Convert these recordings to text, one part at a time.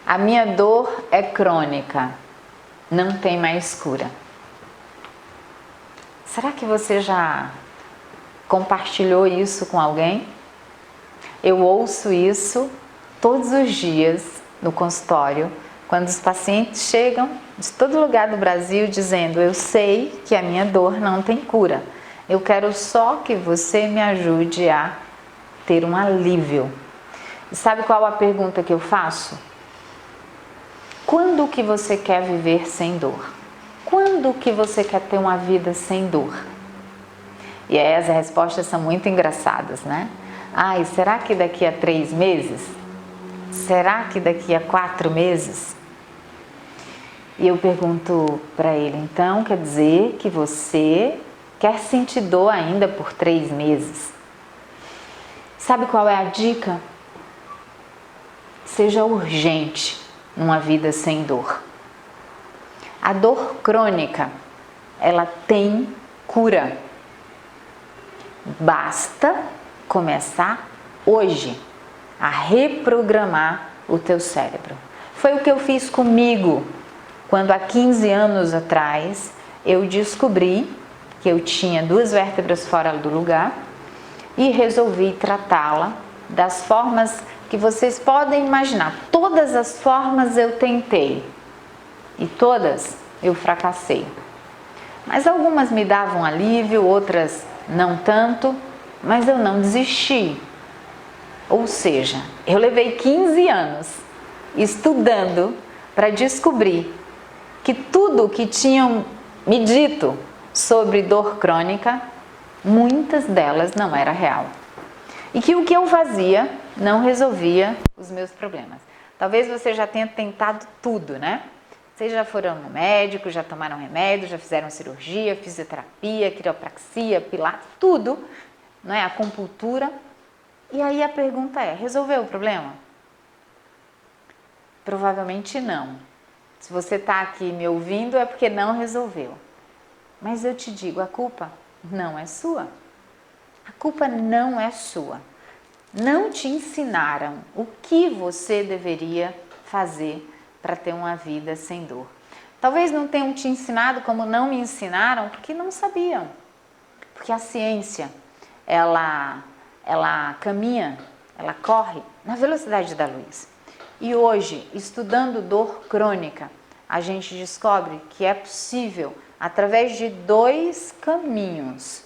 A minha dor é crônica, não tem mais cura. Será que você já compartilhou isso com alguém? Eu ouço isso todos os dias no consultório, quando os pacientes chegam de todo lugar do Brasil dizendo: eu sei que a minha dor não tem cura, eu quero só que você me ajude a ter um alívio. E sabe qual a pergunta que eu faço? Quando que você quer viver sem dor? Quando que você quer ter uma vida sem dor? E aí as respostas são muito engraçadas, né? Ai, será que daqui a 3 meses? Será que daqui a 4 meses? E eu pergunto para ele: então quer dizer que você quer sentir dor ainda por 3 meses? Sabe qual é a dica? Seja urgente numa vida sem dor. A dor crônica, ela tem cura. Basta começar hoje a reprogramar o teu cérebro. Foi o que eu fiz comigo quando há 15 anos atrás eu descobri que eu tinha 2 vértebras fora do lugar e resolvi tratá-la das formas que vocês podem imaginar. Todas as formas eu tentei e todas eu fracassei. Mas algumas me davam alívio, outras não tanto, mas eu não desisti. Ou seja, eu levei 15 anos estudando para descobrir que tudo que tinham me dito sobre dor crônica, muitas delas não era real. E que o que eu fazia não resolvia os meus problemas. Talvez você já tenha tentado tudo, né? Vocês já foram no médico, já tomaram remédio, já fizeram cirurgia, fisioterapia, quiropraxia, pilates, tudo, não é? Acupuntura. E aí a pergunta é: resolveu o problema? Provavelmente não. Se você está aqui me ouvindo é porque não resolveu. Mas eu te digo, a culpa não é sua. A culpa não é sua. Não te ensinaram o que você deveria fazer para ter uma vida sem dor. Talvez não tenham te ensinado como não me ensinaram, porque não sabiam. Porque a ciência, ela caminha, ela corre na velocidade da luz. E hoje, estudando dor crônica, a gente descobre que é possível através de 2 caminhos.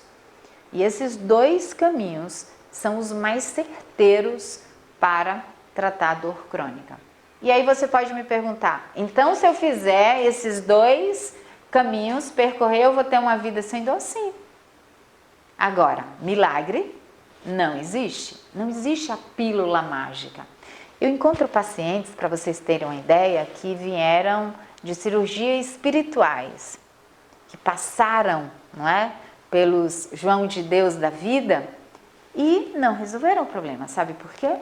E esses 2 caminhos são os mais certeiros para tratar a dor crônica. E aí você pode me perguntar: então se eu fizer esses 2 caminhos, percorrer, eu vou ter uma vida sem dor? Sim. Agora, milagre não existe. Não existe a pílula mágica. Eu encontro pacientes, para vocês terem uma ideia, que vieram de cirurgias espirituais, que passaram, não é, pelos João de Deus da vida e não resolveram o problema. Sabe por quê?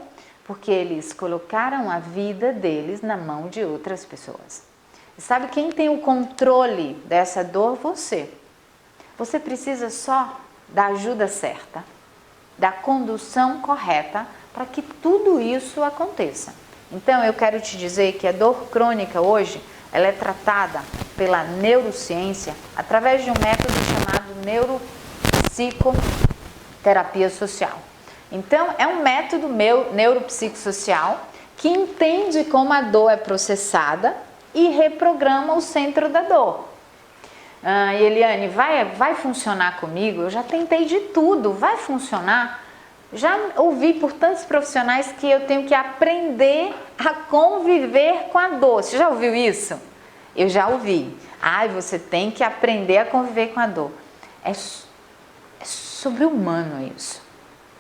Porque eles colocaram a vida deles na mão de outras pessoas. E sabe quem tem o controle dessa dor? Você. Você precisa só da ajuda certa, da condução correta para que tudo isso aconteça. Então eu quero te dizer que a dor crônica hoje, ela é tratada pela neurociência através de um método chamado neuropsicoterapia social. Então é um método neuropsicossocial que entende como a dor é processada e reprograma o centro da dor. Eliane, vai funcionar comigo? Eu já tentei de tudo, vai funcionar? Já ouvi por tantos profissionais que eu tenho que aprender a conviver com a dor. Você já ouviu isso? Eu já ouvi. Você tem que aprender a conviver com a dor. É sobre-humano isso.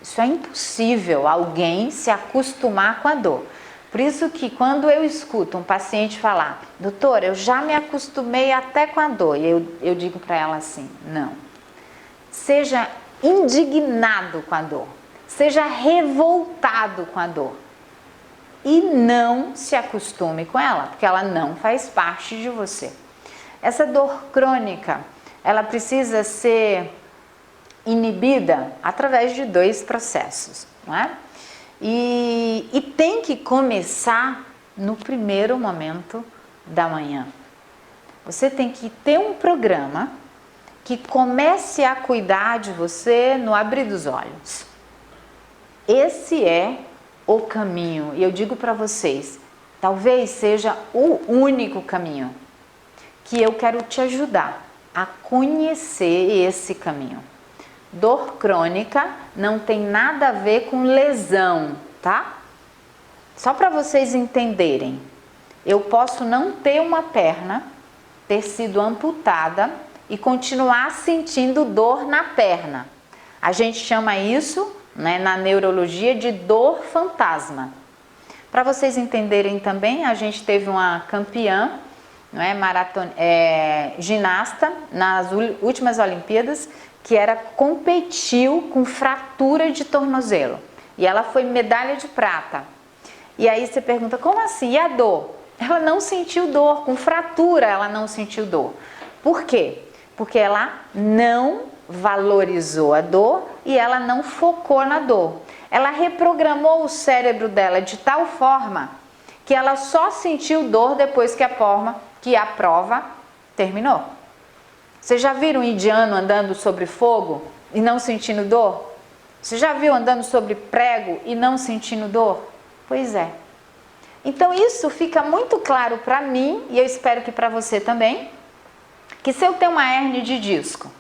Isso é impossível alguém se acostumar com a dor. Por isso que quando eu escuto um paciente falar: doutor, eu já me acostumei até com a dor, e eu digo para ela assim: não. Seja indignado com a dor. Seja revoltado com a dor. E não se acostume com ela, porque ela não faz parte de você. Essa dor crônica, ela precisa ser inibida através de 2 processos, não é? E tem que começar no primeiro momento da manhã. Você tem que ter um programa que comece a cuidar de você no abrir dos olhos. Esse é o caminho. E eu digo para vocês, talvez seja o único caminho que eu quero te ajudar a conhecer esse caminho. Dor crônica não tem nada a ver com lesão, tá? Só para vocês entenderem, eu posso não ter uma perna, ter sido amputada e continuar sentindo dor na perna. A gente chama isso, né, na neurologia de dor fantasma. Para vocês entenderem também, a gente teve uma campeã, não é, ginasta nas últimas Olimpíadas, que competiu com fratura de tornozelo. E ela foi medalha de prata. E aí você pergunta, como assim? E a dor? Ela não sentiu dor, com fratura ela não sentiu dor. Por quê? Porque ela não valorizou a dor e ela não focou na dor. Ela reprogramou o cérebro dela de tal forma que ela só sentiu dor depois que a prova terminou. Vocês já viram um indiano andando sobre fogo e não sentindo dor? Você já viu andando sobre prego e não sentindo dor? Pois é. Então isso fica muito claro para mim, e eu espero que para você também, que se eu tenho uma hérnia de disco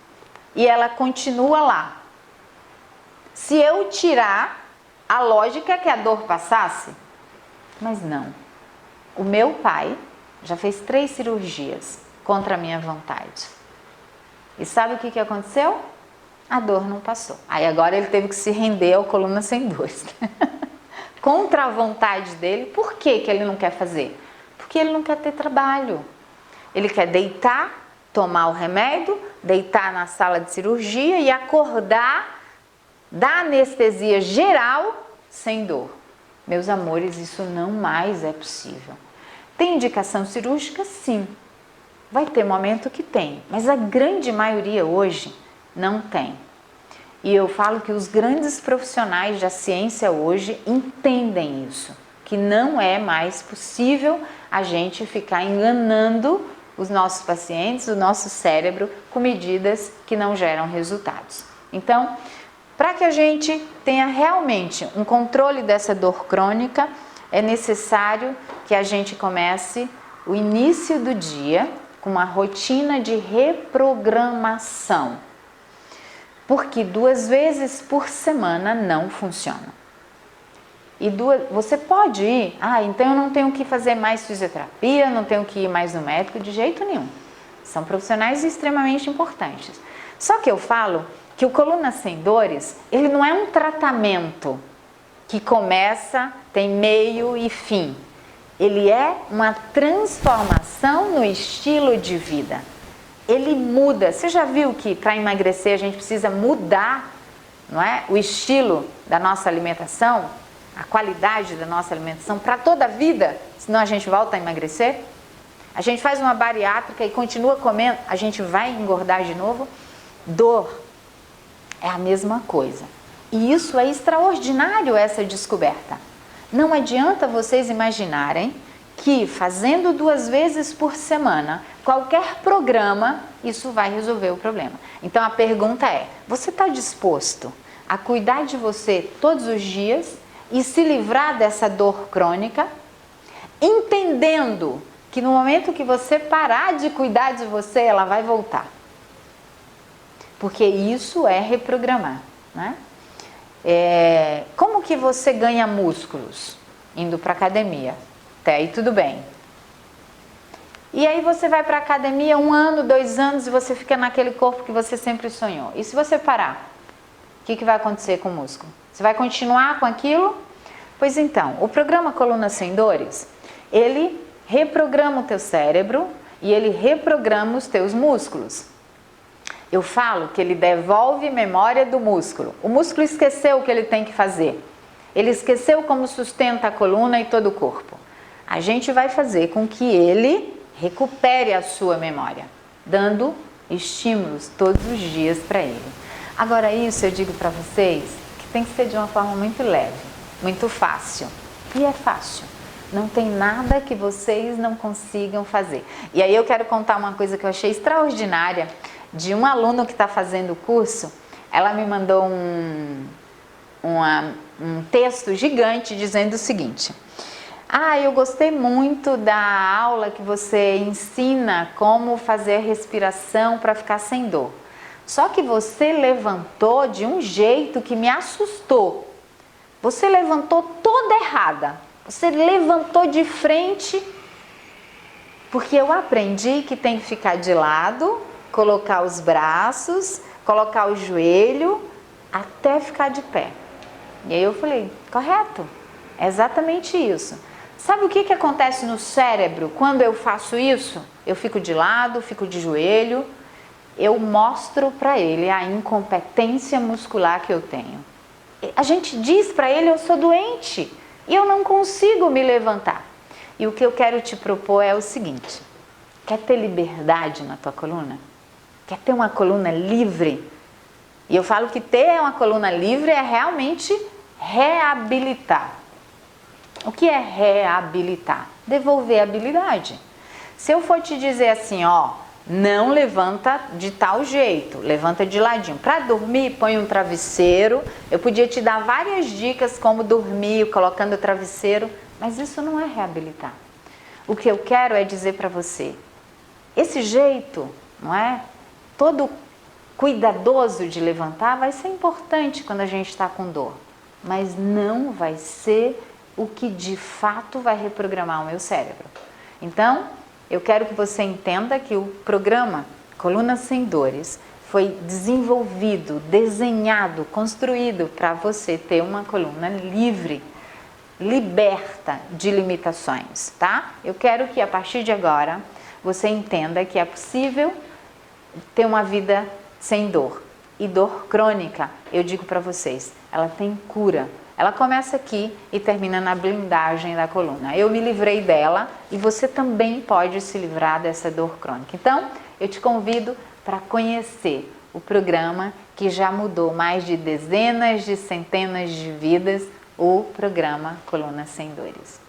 e ela continua lá, se eu tirar, a lógica é que a dor passasse, mas não. O meu pai já fez 3 cirurgias contra a minha vontade. E sabe o que aconteceu? A dor não passou. Aí agora ele teve que se render ao coluna sem dores. Contra a vontade dele. Por que ele não quer fazer? Porque ele não quer ter trabalho. Ele quer deitar, tomar o remédio, deitar na sala de cirurgia e acordar da anestesia geral sem dor. Meus amores, isso não mais é possível. Tem indicação cirúrgica? Sim. Vai ter momento que tem, mas a grande maioria hoje não tem. E eu falo que os grandes profissionais da ciência hoje entendem isso, que não é mais possível a gente ficar enganando os nossos pacientes, o nosso cérebro, com medidas que não geram resultados. Então, para que a gente tenha realmente um controle dessa dor crônica, é necessário que a gente comece o início do dia com uma rotina de reprogramação. Porque 2 vezes por semana não funciona. E você pode ir, então eu não tenho que fazer mais fisioterapia, não tenho que ir mais no médico, de jeito nenhum. São profissionais extremamente importantes. Só que eu falo que o Coluna Sem Dores, ele não é um tratamento que começa, tem meio e fim. Ele é uma transformação no estilo de vida. Ele muda. Você já viu que para emagrecer a gente precisa mudar, não é? O estilo da nossa alimentação, a qualidade da nossa alimentação para toda a vida, senão a gente volta a emagrecer? A gente faz uma bariátrica e continua comendo, a gente vai engordar de novo? Dor é a mesma coisa. E isso é extraordinário, essa descoberta. Não adianta vocês imaginarem que fazendo 2 vezes por semana, qualquer programa, isso vai resolver o problema. Então a pergunta é, você está disposto a cuidar de você todos os dias e se livrar dessa dor crônica, entendendo que no momento que você parar de cuidar de você, ela vai voltar? Porque isso é reprogramar, né? Como que você ganha músculos? Indo para academia. Até aí tudo bem. E aí você vai para academia 1 ano, 2 anos e você fica naquele corpo que você sempre sonhou. E se você parar? O que vai acontecer com o músculo? Você vai continuar com aquilo? Pois então, o programa Coluna Sem Dores, ele reprograma o teu cérebro e ele reprograma os teus músculos. Eu falo que ele devolve memória do músculo. O músculo esqueceu o que ele tem que fazer. Ele esqueceu como sustenta a coluna e todo o corpo. A gente vai fazer com que ele recupere a sua memória, dando estímulos todos os dias para ele. Agora isso eu digo para vocês que tem que ser de uma forma muito leve, muito fácil. E é fácil. Não tem nada que vocês não consigam fazer. E aí eu quero contar uma coisa que eu achei extraordinária de um aluno que está fazendo o curso. Ela me mandou um texto gigante dizendo o seguinte: eu gostei muito da aula que você ensina como fazer respiração para ficar sem dor. Só que você levantou de um jeito que me assustou. Você levantou toda errada. Você levantou de frente, porque eu aprendi que tem que ficar de lado, colocar os braços, colocar o joelho até ficar de pé. E aí eu falei, correto, é exatamente isso. Sabe o que acontece no cérebro quando eu faço isso? Eu fico de lado, fico de joelho, eu mostro para ele a incompetência muscular que eu tenho. A gente diz para ele, eu sou doente e eu não consigo me levantar. E o que eu quero te propor é o seguinte: quer ter liberdade na tua coluna? Quer ter uma coluna livre? E eu falo que ter uma coluna livre é realmente reabilitar. O que é reabilitar? Devolver a habilidade. Se eu for te dizer assim, não levanta de tal jeito, levanta de ladinho. Para dormir, põe um travesseiro. Eu podia te dar várias dicas como dormir, colocando o travesseiro, mas isso não é reabilitar. O que eu quero é dizer para você, esse jeito, não é? Todo cuidadoso de levantar vai ser importante quando a gente está com dor, mas não vai ser o que de fato vai reprogramar o meu cérebro. Então, eu quero que você entenda que o programa Coluna Sem Dores foi desenvolvido, desenhado, construído para você ter uma coluna livre, liberta de limitações, tá? Eu quero que a partir de agora você entenda que é possível ter uma vida sem dor. E dor crônica, eu digo para vocês, ela tem cura. Ela começa aqui e termina na blindagem da coluna. Eu me livrei dela e você também pode se livrar dessa dor crônica. Então, eu te convido para conhecer o programa que já mudou mais de dezenas de centenas de vidas, o programa Coluna Sem Dores.